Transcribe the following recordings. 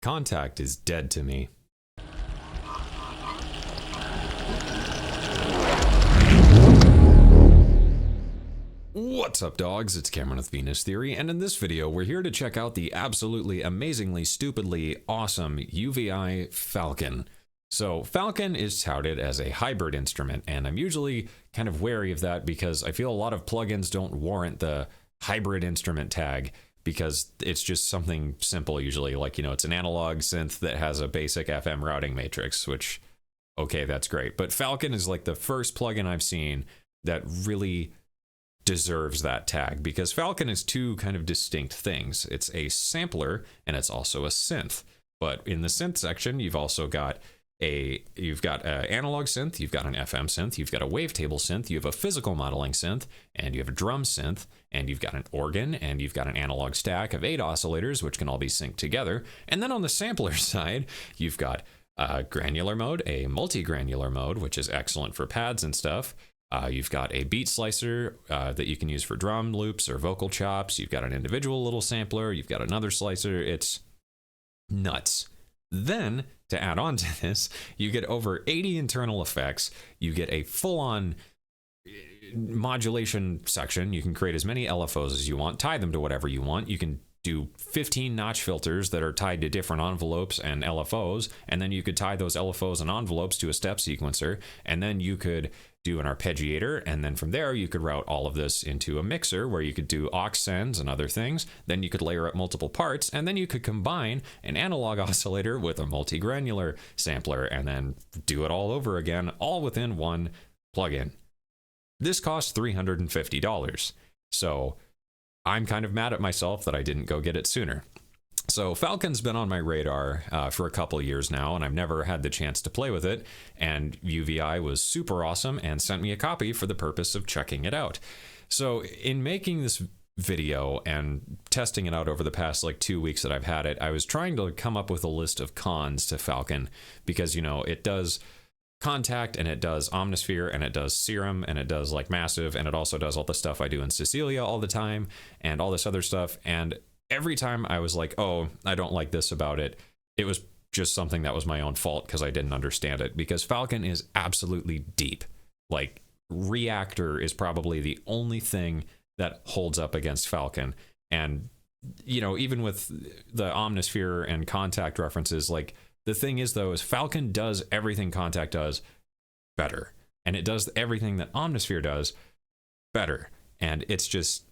Contact is dead to me. What's up, dogs? It's Cameron with Venus Theory, and in this video we're here to check out the absolutely amazingly stupidly awesome UVI Falcon. So Falcon is touted as a hybrid instrument, and I'm usually kind of wary of that because I feel a lot of plugins don't warrant the hybrid instrument tag because it's just something simple usually, like, you know, it's an analog synth that has a basic FM routing matrix, which, okay, that's great. But Falcon is like the first plugin I've seen that really deserves that tag, because Falcon is two kind of distinct things. It's a sampler and it's also a synth. But in the synth section, you've also got an analog synth, you've got an FM synth, you've got a wavetable synth, you have a physical modeling synth, and you have a drum synth, and you've got an organ, and you've got an analog stack of 8 oscillators, which can all be synced together. And then on the sampler side, you've got a granular mode, a multi-granular mode, which is excellent for pads and stuff. You've got a beat slicer that you can use for drum loops or vocal chops. You've got an individual little sampler. You've got another slicer. It's nuts. Then, to add on to this, you get over 80 internal effects. You get a full-on modulation section. You can create as many LFOs as you want, tie them to whatever you want. You can do 15 notch filters that are tied to different envelopes and LFOs, and then you could tie those LFOs and envelopes to a step sequencer, and then you could do an arpeggiator, and then from there you could route all of this into a mixer where you could do aux sends and other things. Then you could layer up multiple parts, and then you could combine an analog oscillator with a multi-granular sampler and then do it all over again, all within one plugin. This costs $350. So I'm kind of mad at myself that I didn't go get it sooner. So Falcon's been on my radar for a couple years now, and I've never had the chance to play with it, and UVI was super awesome and sent me a copy for the purpose of checking it out. So in making this video and testing it out over the past like 2 weeks that I've had it, I was trying to come up with a list of cons to Falcon, because, you know, it does contact, and it does omnisphere, and it does serum, and it does like massive, and it also does all the stuff I do in Cecilia all the time and all this other stuff. And every time I was like, oh, I don't like this about it, it was just something that was my own fault because I didn't understand it. Because Falcon is absolutely deep. Like, Reactor is probably the only thing that holds up against Falcon. And, you know, even with the omnisphere and contact references, like, the thing is, though, is Falcon does everything Contact does better. And it does everything that Omnisphere does better. And it's just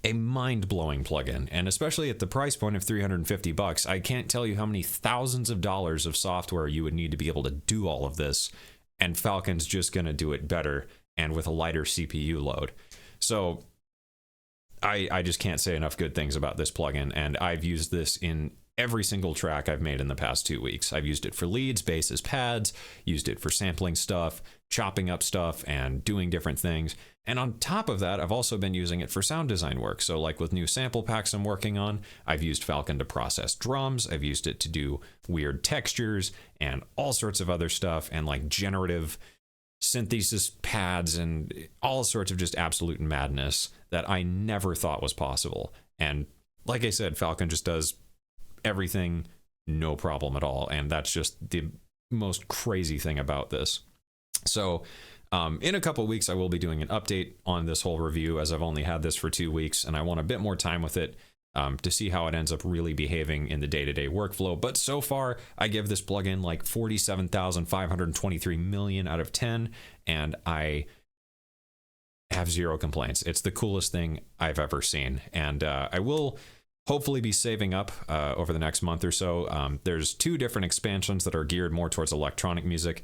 a mind-blowing plugin. And especially at the price point of $350, I can't tell you how many thousands of dollars of software you would need to be able to do all of this. And Falcon's just going to do it better and with a lighter CPU load. So I just can't say enough good things about this plugin. And I've used this in every single track I've made in the past 2 weeks. I've used it for leads, basses, pads, used it for sampling stuff, chopping up stuff, and doing different things. And on top of that, I've also been using it for sound design work. So like with new sample packs I'm working on, I've used Falcon to process drums. I've used it to do weird textures and all sorts of other stuff, and like generative synthesis pads and all sorts of just absolute madness that I never thought was possible. And like I said, Falcon just does everything no problem at all, and that's just the most crazy thing about this. So in a couple of weeks I will be doing an update on this whole review, as I've only had this for 2 weeks and I want a bit more time with it to see how it ends up really behaving in the day-to-day workflow. But so far I give this plugin like 47,523 million out of 10, and I have zero complaints. It's the coolest thing I've ever seen, and I will hopefully be saving up over the next month or so. There's 2 different expansions that are geared more towards electronic music.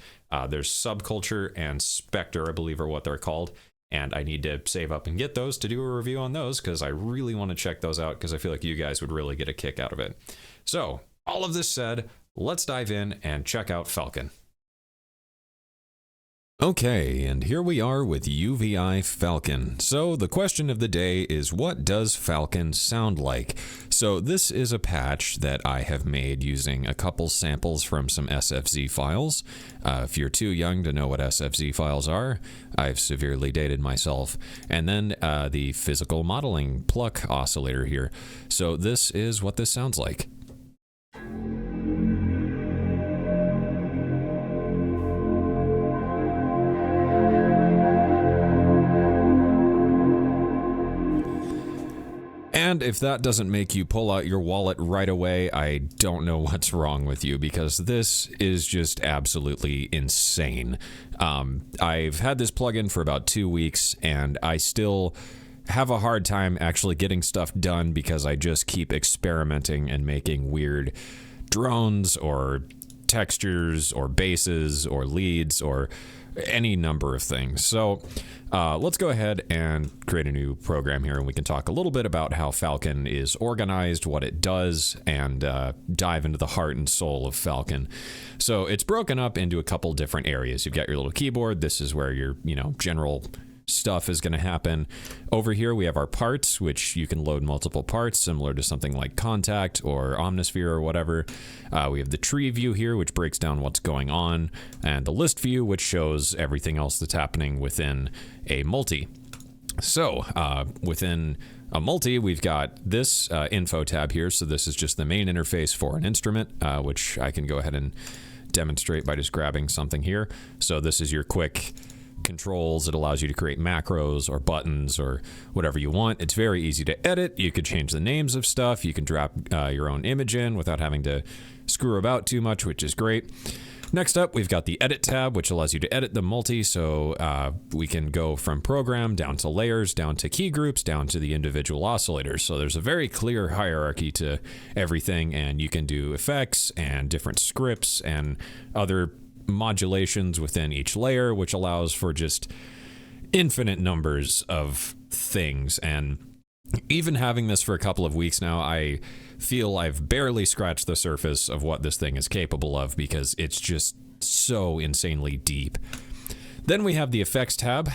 There's Subculture and Spectre, I believe are what they're called. And I need to save up and get those to do a review on those, because I really want to check those out, because I feel like you guys would really get a kick out of it. So all of this said, let's dive in and check out Falcon. Okay, and here we are with UVI Falcon. So the question of the day is, what does Falcon sound like? So this is a patch that I have made using a couple samples from some SFZ files. If you're too young to know what SFZ files are, I've severely dated myself. And then the physical modeling pluck oscillator here. So this is what this sounds like. And if that doesn't make you pull out your wallet right away, I don't know what's wrong with you, because this is just absolutely insane. I've had this plugin for about 2 weeks, and I still have a hard time actually getting stuff done because I just keep experimenting and making weird drones or textures or basses or leads or any number of things. So let's go ahead and create a new program here, and we can talk a little bit about how Falcon is organized, what it does, and dive into the heart and soul of Falcon. So it's broken up into a couple different areas. You've got your little keyboard. This is where your, general stuff is going to happen. Over here we have our parts, which you can load multiple parts, similar to something like Contact or Omnisphere or whatever. We have the tree view here, which breaks down what's going on, and the list view, which shows everything else that's happening within a multi. So within a multi, we've got this info tab here. So this is just the main interface for an instrument, which I can go ahead and demonstrate by just grabbing something here. So this is your quick controls. It allows you to create macros or buttons or whatever you want. It's very easy to edit. You could change the names of stuff. You can drop your own image in without having to screw about too much, which is great. Next up, we've got the edit tab, which allows you to edit the multi. So we can go from program down to layers, down to key groups, down to the individual oscillators. So there's a very clear hierarchy to everything, and you can do effects and different scripts and other modulations within each layer, which allows for just infinite numbers of things. And even having this for a couple of weeks now, I feel I've barely scratched the surface of what this thing is capable of, because it's just so insanely deep. Then we have the effects tab.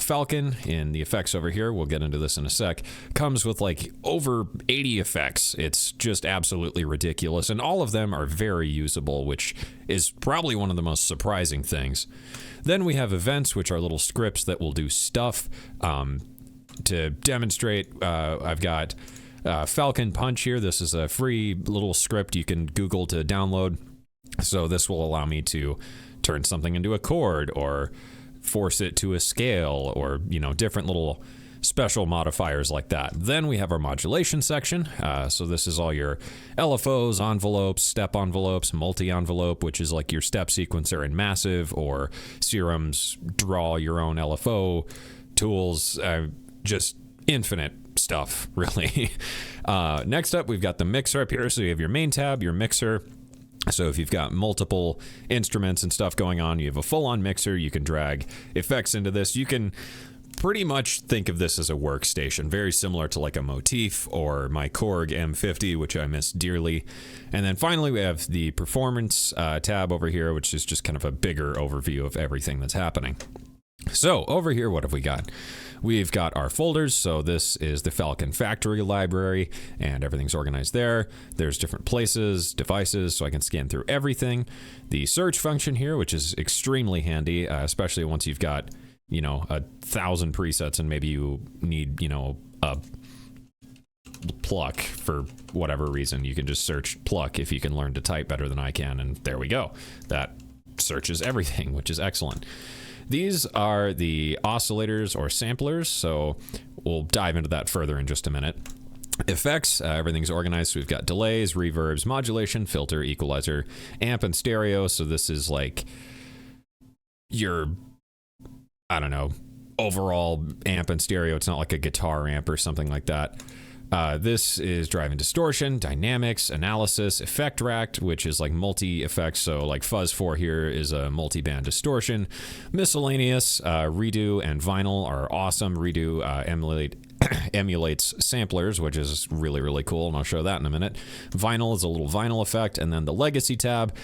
Falcon in the effects over here, we'll get into this in a sec, comes with like over 80 effects. It's just absolutely ridiculous, and all of them are very usable, which is probably one of the most surprising things. Then we have events, which are little scripts that will do stuff. To demonstrate, I've got Falcon Punch here. This is a free little script you can Google to download. So this will allow me to turn something into a chord or force it to a scale, or different little special modifiers like that. Then we have our modulation section. So this is all your LFOs, envelopes, step envelopes, multi-envelope, which is like your step sequencer in Massive, or Serum's draw your own LFO tools. Just infinite stuff, really. Next up, we've got the mixer up here. So you have your main tab, your mixer. So if you've got multiple instruments and stuff going on, you have a full-on mixer. You can drag effects into this. You can pretty much think of this as a workstation, very similar to like a Motif or my Korg M50, which I miss dearly. And then finally, we have the performance tab over here, which is just kind of a bigger overview of everything that's happening. So over here, what have we got? We've got our folders. So this is the Falcon factory library, and everything's organized there. There's different places, devices, so I can scan through everything. The search function here, which is extremely handy, especially once you've got, 1,000 presets and maybe you need, a pluck for whatever reason. You can just search pluck if you can learn to type better than I can, and there we go. That searches everything, which is excellent. These are the oscillators or samplers, so we'll dive into that further in just a minute. Effects, everything's organized. So we've got delays, reverbs, modulation, filter, equalizer, amp, and stereo. So this is like your, overall amp and stereo. It's not like a guitar amp or something like that. This is drive and distortion, dynamics, analysis, effect rack, which is like multi-effects. So like Fuzz 4 here is a multi-band distortion. Miscellaneous, redo and vinyl are awesome. Redo emulates samplers, which is really, really cool, and I'll show that in a minute. Vinyl is a little vinyl effect. And then the legacy tab,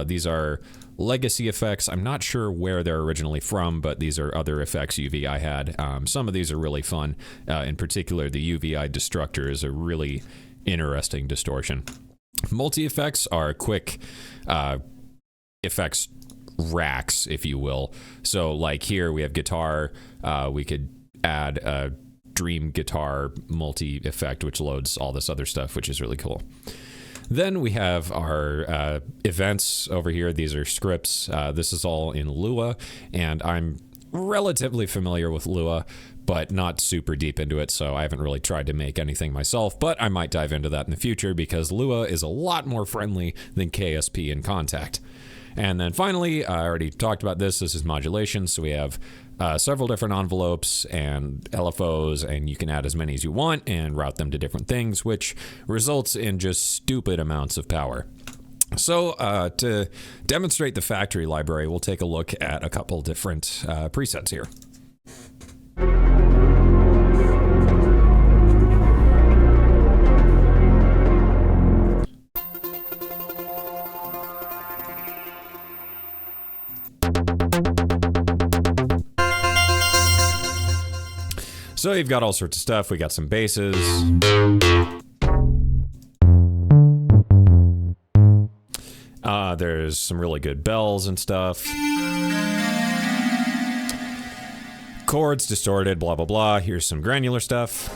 these are legacy effects. I'm not sure where they're originally from, but these are other effects UVI had. Some of these are really fun. In particular, the UVI Destructor is a really interesting distortion. Multi-effects are quick effects racks, if you will. So like here we have guitar. We could add a Dream guitar multi-effect, which loads all this other stuff, which is really cool. Then we have our events over here. These are scripts. This is all in Lua, and I'm relatively familiar with Lua, but not super deep into it, so I haven't really tried to make anything myself, but I might dive into that in the future because Lua is a lot more friendly than KSP in Contact. And then finally, I already talked about this. This is modulation, so we have several different envelopes and LFOs, and you can add as many as you want and route them to different things, which results in just stupid amounts of power. So to demonstrate the factory library, we'll take a look at a couple different presets here. So you've got all sorts of stuff. We got some basses. There's some really good bells and stuff. Chords distorted, blah, blah, blah. Here's some granular stuff.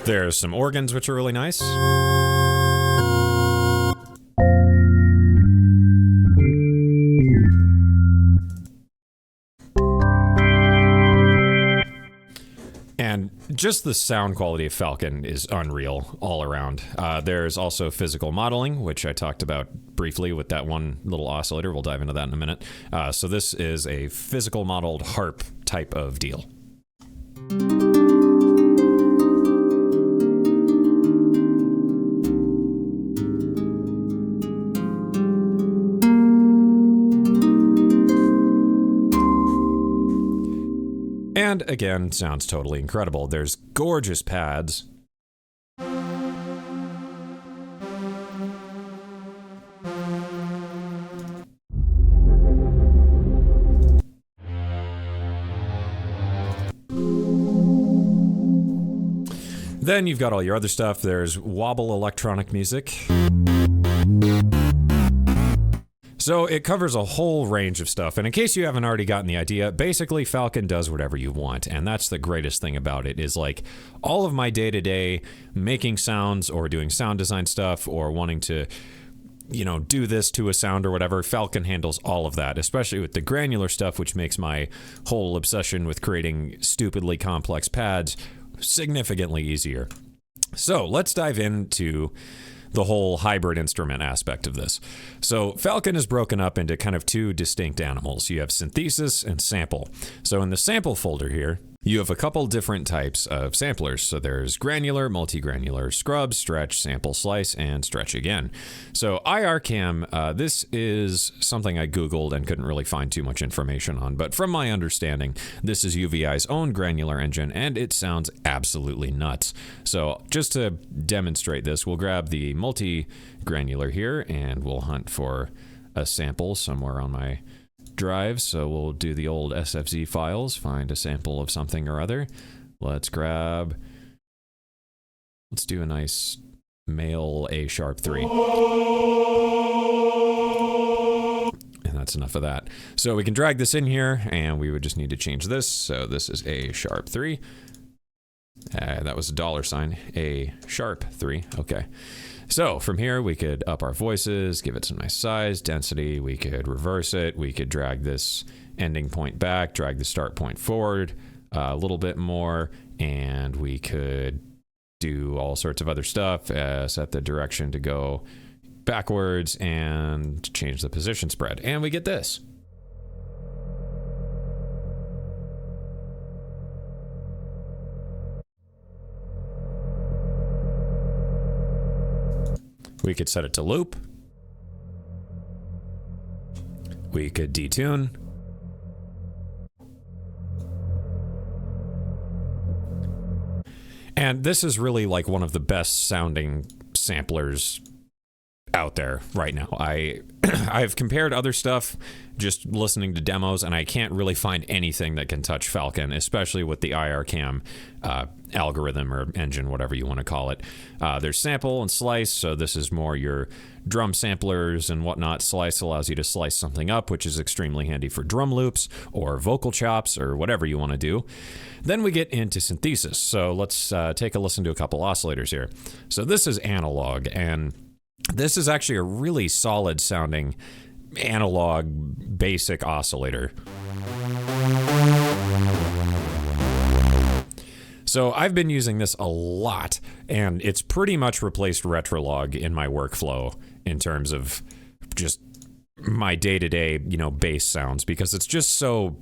There's some organs, which are really nice. And just the sound quality of Falcon is unreal all around. There's also physical modeling, which I talked about briefly with that one little oscillator. We'll dive into that in a minute. So this is a physical modeled harp type of deal. And again, sounds totally incredible. There's gorgeous pads. Then you've got all your other stuff. There's wobble electronic music. So it covers a whole range of stuff. And in case you haven't already gotten the idea, basically Falcon does whatever you want. And that's the greatest thing about it is like all of my day-to-day making sounds or doing sound design stuff or wanting to, you know, do this to a sound or whatever, Falcon handles all of that, especially with the granular stuff, which makes my whole obsession with creating stupidly complex pads significantly easier. So let's dive into the whole hybrid instrument aspect of this. So Falcon is broken up into kind of two distinct animals. You have synthesis and sample. So in the sample folder here, you have a couple different types of samplers. So there's granular, multi-granular, scrub, stretch, sample, slice, and stretch again. So IRCam, this is something I Googled and couldn't really find too much information on. But from my understanding, this is UVI's own granular engine, and it sounds absolutely nuts. So just to demonstrate this, we'll grab the multi-granular here, and we'll hunt for a sample somewhere on my drive. So we'll do the old SFZ files, find a sample of something or other. Let's do a nice male A sharp 3. And that's enough of that. So we can drag this in here, and we would just need to change this. So this is A sharp 3. That was a $sign, A sharp 3. Okay. So from here, we could up our voices, give it some nice size, density. We could reverse it. We could drag this ending point back, drag the start point forward a little bit more, and we could do all sorts of other stuff, set the direction to go backwards and change the position spread. And we get this. We could set it to loop. We could detune. And this is really like one of the best sounding samplers out there right now. I've compared other stuff just listening to demos, and I can't really find anything that can touch Falcon, especially with the IRCam algorithm or engine, whatever you want to call it. There's sample and slice, so this is more your drum samplers and whatnot. Slice allows you to slice something up, which is extremely handy for drum loops or vocal chops or whatever you want to do. Then we get into synthesis. So let's take a listen to a couple oscillators here. So this is analog, and this is actually a really solid sounding analog basic oscillator. So I've been using this a lot, and it's pretty much replaced Retrolog in my workflow in terms of just my day-to-day, bass sounds, because it's just so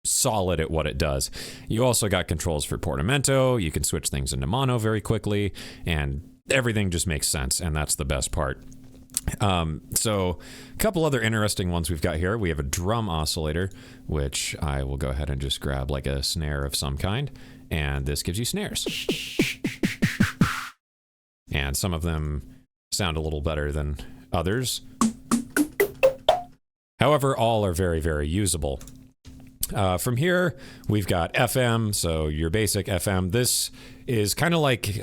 solid at what it does. You also got controls for portamento. You can switch things into mono very quickly, and everything just makes sense, and that's the best part. So a couple other interesting ones we've got here. We have a drum oscillator, which I will go ahead and just grab like a snare of some kind, and this gives you snares. And some of them sound a little better than others. However, all are very, very usable. From here, we've got FM, so your basic FM. This is kind of like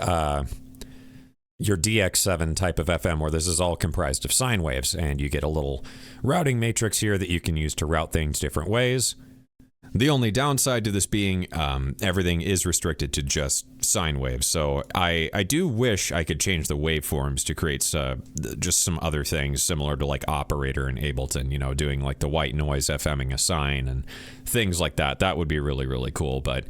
your DX7 type of FM, where this is all comprised of sine waves, and you get a little routing matrix here that you can use to route things different ways. The only downside to this being everything is restricted to just sine waves. So I do wish I could change the waveforms to create just some other things similar to like Operator and Ableton, doing like the white noise FMing a sine and things like that. That would be really, really cool. But,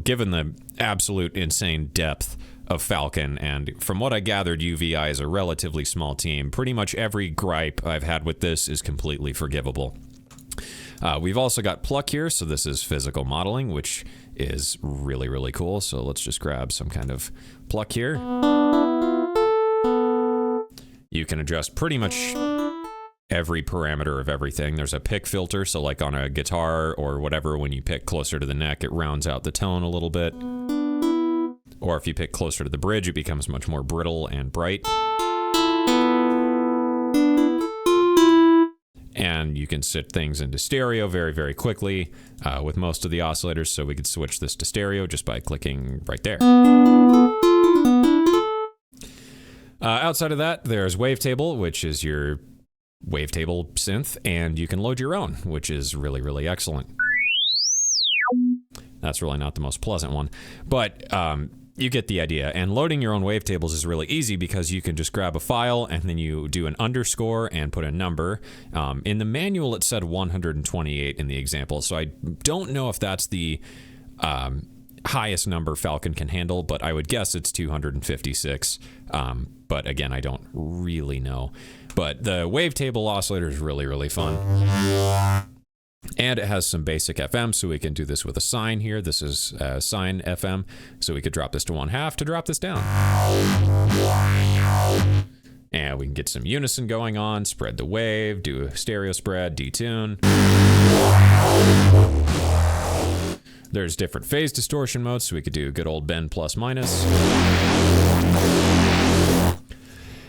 given the absolute insane depth of Falcon, and from what I gathered, UVI is a relatively small team, pretty much every gripe I've had with this is completely forgivable. We've also got pluck here, so this is physical modeling, which is really, really cool. So let's just grab some kind of pluck here. You can adjust pretty much every parameter of everything. There's a pick filter, so like on a guitar or whatever, when you pick closer to the neck, it rounds out the tone a little bit. Or if you pick closer to the bridge, it becomes much more brittle and bright. And you can set things into stereo very, very quickly with most of the oscillators. So we could switch this to stereo just by clicking right there. Outside of that, there's Wavetable, which is your Wavetable synth, and you can load your own, which is really, really excellent. That's really not the most pleasant one, but you get the idea. And loading your own wavetables is really easy because you can just grab a file and then you do an underscore and put a number. In the manual, it said 128 in the example, so I don't know if that's the highest number Falcon can handle, but I would guess it's 256. But again, I don't really know. But the wavetable oscillator is really, really fun. And it has some basic FM, so we can do this with a sine here. This is sine FM, so we could drop this to 1/2 to drop this down. And we can get some unison going on, spread the wave, do a stereo spread, detune. There's different phase distortion modes, so we could do good old bend plus minus.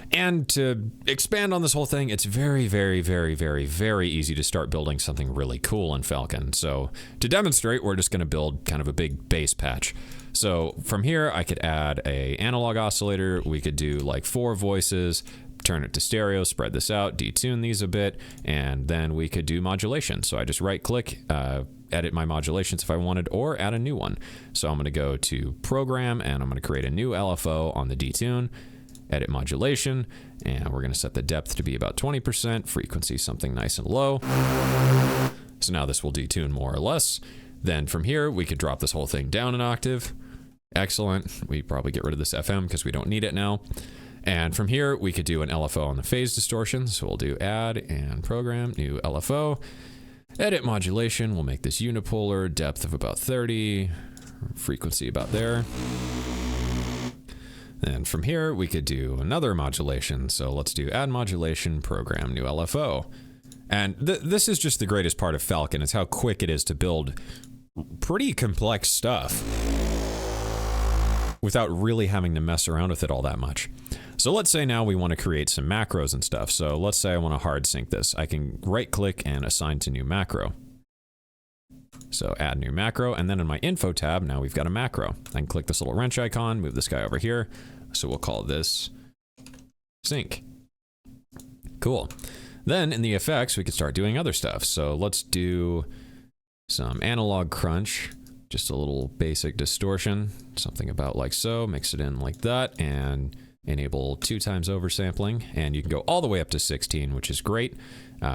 And to expand on this whole thing, it's very, very, very, very, very easy to start building something really cool in Falcon. So to demonstrate, we're just going to build kind of a big bass patch. So from here, I could add a analog oscillator. We could do like 4 voices, turn it to stereo, spread this out, detune these a bit, and then we could do modulation. So I just right click, edit my modulations if I wanted, or add a new one. So I'm going to go to program, and I'm going to create a new LFO on the detune. Edit modulation, and we're going to set the depth to be about 20%, frequency something nice and low. So now this will detune more or less. Then from here, we could drop this whole thing down an octave. Excellent. We probably get rid of this FM because we don't need it now. And from here, we could do an LFO on the phase distortion. So we'll do add and program, new LFO. Edit modulation, we'll make this unipolar, depth of about 30, frequency about there. And from here, we could do another modulation. So let's do add modulation, program, new LFO. And this is just the greatest part of Falcon, is how quick it is to build pretty complex stuff without really having to mess around with it all that much. So So let's say now we want to create some macros and stuff. So let's say I want to hard sync this. I can right click and assign to new macro. So add new macro, and then in my info tab, now we've got a macro. I can click this little wrench icon, move this guy over here. So we'll call this sync. Cool. Then in the effects, we can start doing other stuff. So let's do some analog crunch, just a little basic distortion, something about like so, mix it in like that, and enable 2x oversampling. And you can go all the way up to 16, which is great.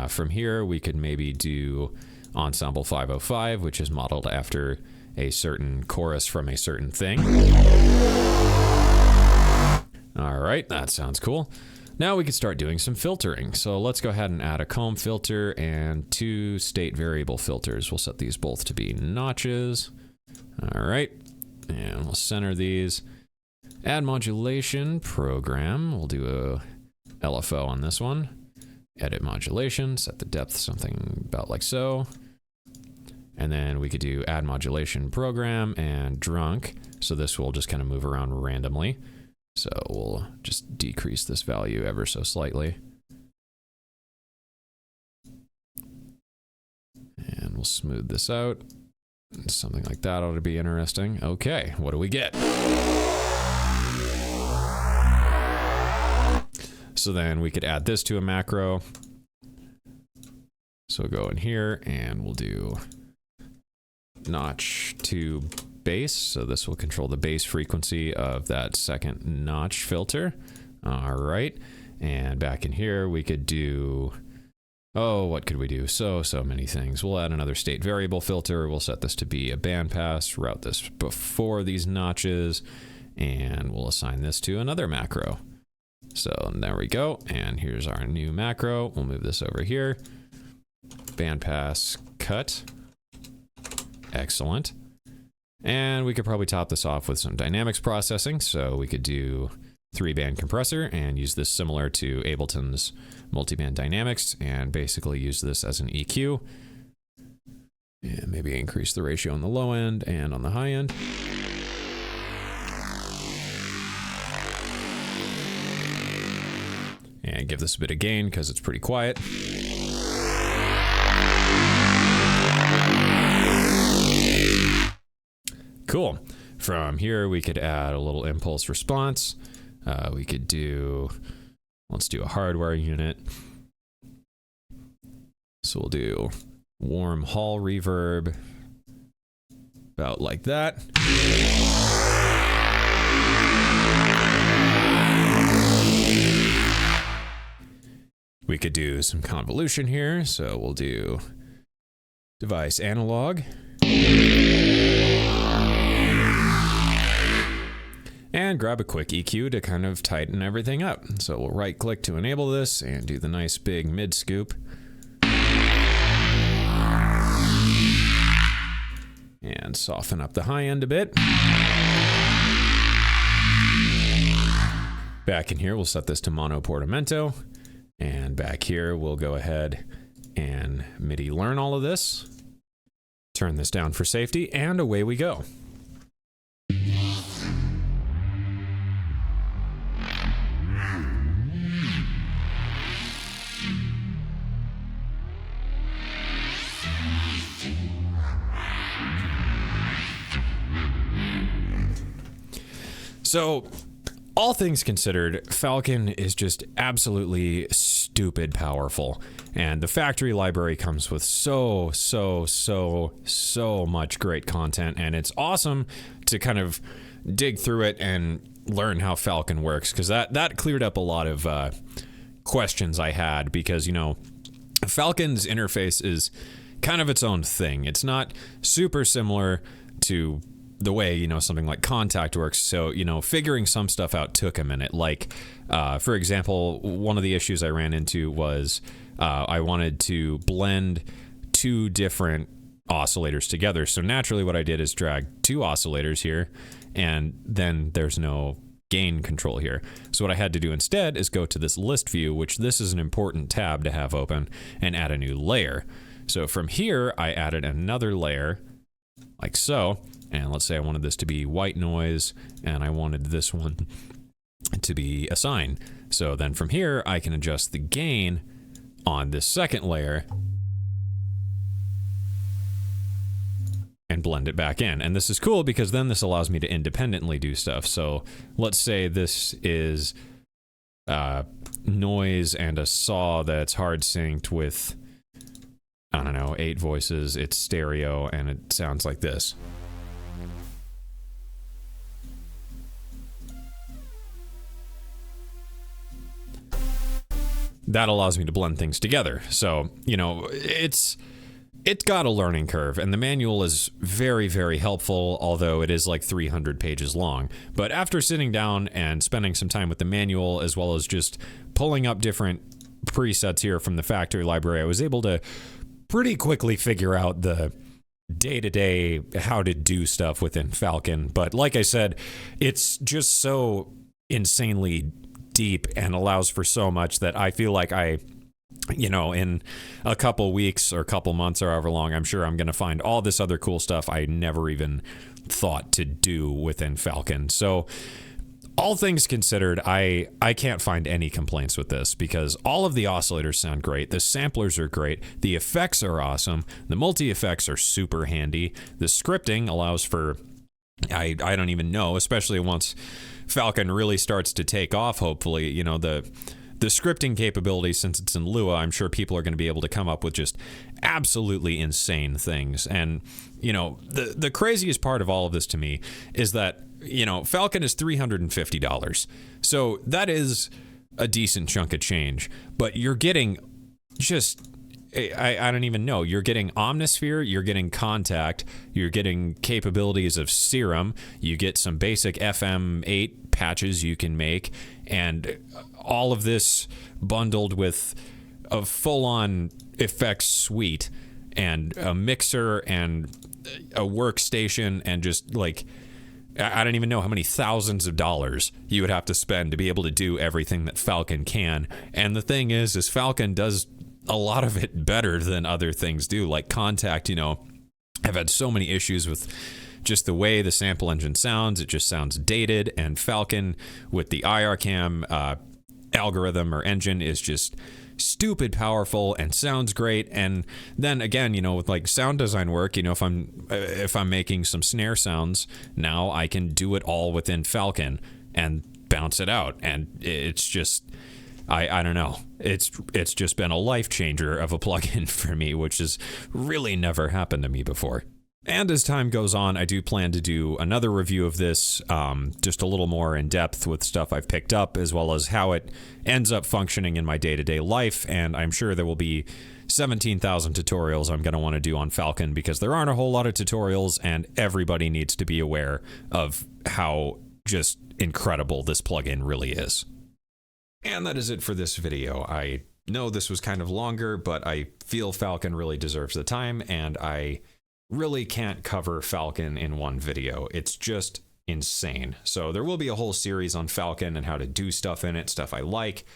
From here, we could maybe do Ensemble 505, which is modeled after a certain chorus from a certain thing. All right, that sounds cool. Now we can start doing some filtering. So let's go ahead and add a comb filter and 2 state variable filters. We'll set these both to be notches. All right, and we'll center these. Add modulation program. We'll do a LFO on this one. Edit modulation, set the depth something about like so. And then we could do add modulation program and drunk. So this will just kind of move around randomly. So we'll just decrease this value ever so slightly. And we'll smooth this out. Something like that ought to be interesting. Okay, what do we get? So then we could add this to a macro. So we'll go in here and we'll do notch to bass. So this will control the bass frequency of that second notch filter. All right. And back in here, we could do, oh, what could we do? So many things. We'll add another state variable filter. We'll set this to be a bandpass, route this before these notches, and we'll assign this to another macro. So there we go. And here's our new macro. We'll move this over here. Bandpass cut. Excellent. And we could probably top this off with some dynamics processing. So we could do 3-band compressor and use this similar to Ableton's multiband dynamics and basically use this as an EQ. And maybe increase the ratio on the low end and on the high end. And give this a bit of gain because it's pretty quiet. Cool. From here, we could add a little impulse response. We could do, let's do a hardware unit. So we'll do warm hall reverb, about like that. We could do some convolution here. So we'll do device analog. And grab a quick EQ to kind of tighten everything up. So we'll right click to enable this and do the nice big mid scoop. And soften up the high end a bit. Back in here, we'll set this to mono portamento. And back here, we'll go ahead and MIDI learn all of this. Turn this down for safety, and away we go. So, all things considered, Falcon is just absolutely stupid powerful. And the factory library comes with so much great content. And it's awesome to kind of dig through it and learn how Falcon works. Because that cleared up a lot of questions I had. Because, you know, Falcon's interface is kind of its own thing. It's not super similar to the way, you know, something like Contact works. So, you know, figuring some stuff out took a minute. Like, for example, one of the issues I ran into was I wanted to blend 2 different oscillators together. So naturally what I did is drag 2 oscillators here, and then there's no gain control here. So what I had to do instead is go to this list view, which this is an important tab to have open, and add a new layer. So from here, I added another layer like so. And let's say I wanted this to be white noise, and I wanted this one to be a sine. So then from here, I can adjust the gain on this second layer and blend it back in. And this is cool because then this allows me to independently do stuff. So let's say this is noise and a saw that's hard synced with, I don't know, 8 voices. It's stereo and it sounds like this. That allows me to blend things together. So, you know, it's got a learning curve, and the manual is very, very helpful, although it is like 300 pages long. But after sitting down and spending some time with the manual, as well as just pulling up different presets here from the factory library, I was able to pretty quickly figure out the day-to-day how to do stuff within Falcon. But like I said, it's just so insanely deep and allows for so much that I feel like you know, in a couple weeks or a couple months or however long, I'm sure I'm going to find all this other cool stuff I never even thought to do within Falcon. So all things considered, I can't find any complaints with this because all of the oscillators sound great. The samplers are great. The effects are awesome. The multi-effects are super handy. The scripting allows for, I don't even know, especially once Falcon really starts to take off, hopefully, you know, the scripting capability, since it's in Lua, I'm sure people are going to be able to come up with just absolutely insane things. And, you know, the craziest part of all of this to me is that, you know, Falcon is $350. So that is a decent chunk of change, but you're getting just, I don't even know. You're getting Omnisphere, you're getting Contact, you're getting capabilities of Serum, you get some basic FM8 patches you can make, and all of this bundled with a full-on effects suite and a mixer and a workstation and just like, I don't even know how many thousands of dollars you would have to spend to be able to do everything that Falcon can. And the thing is Falcon does a lot of it better than other things do. Like Contact, you know, I've had so many issues with just the way the sample engine sounds. It just sounds dated, and Falcon with the IRCam algorithm or engine is just stupid powerful and sounds great. And then again, you know, with like sound design work, you know, if I'm making some snare sounds now, I can do it all within Falcon and bounce it out. And it's just, I don't know. It's just been a life changer of a plugin for me, which has really never happened to me before. And as time goes on, I do plan to do another review of this, just a little more in depth with stuff I've picked up, as well as how it ends up functioning in my day-to-day life. And I'm sure there will be 17,000 tutorials I'm going to want to do on Falcon, because there aren't a whole lot of tutorials, and everybody needs to be aware of how just incredible this plugin really is. And that is it for this video. I know this was kind of longer, but I feel Falcon really deserves the time, and I really can't cover Falcon in one video. It's just insane. So there will be a whole series on Falcon and how to do stuff in it, stuff I like,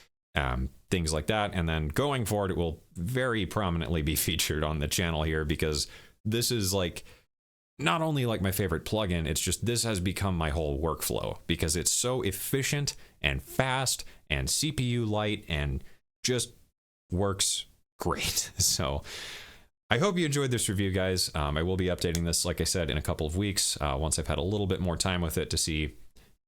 things like that. And then going forward, it will very prominently be featured on the channel here, because this is like not only like my favorite plugin, it's just this has become my whole workflow because it's so efficient and fast and CPU light and just works great. So I hope you enjoyed this review, guys. I will be updating this, like I said, in a couple of weeks, once I've had a little bit more time with it to see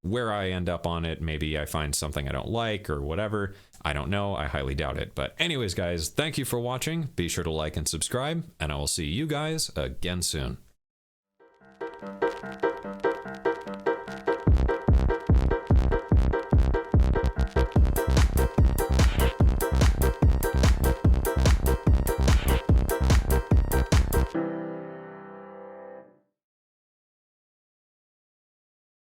where I end up on it. Maybe I find something I don't like or whatever. I don't know. I highly doubt it. But anyways, guys, thank you for watching. Be sure to like and subscribe, and I will see you guys again soon.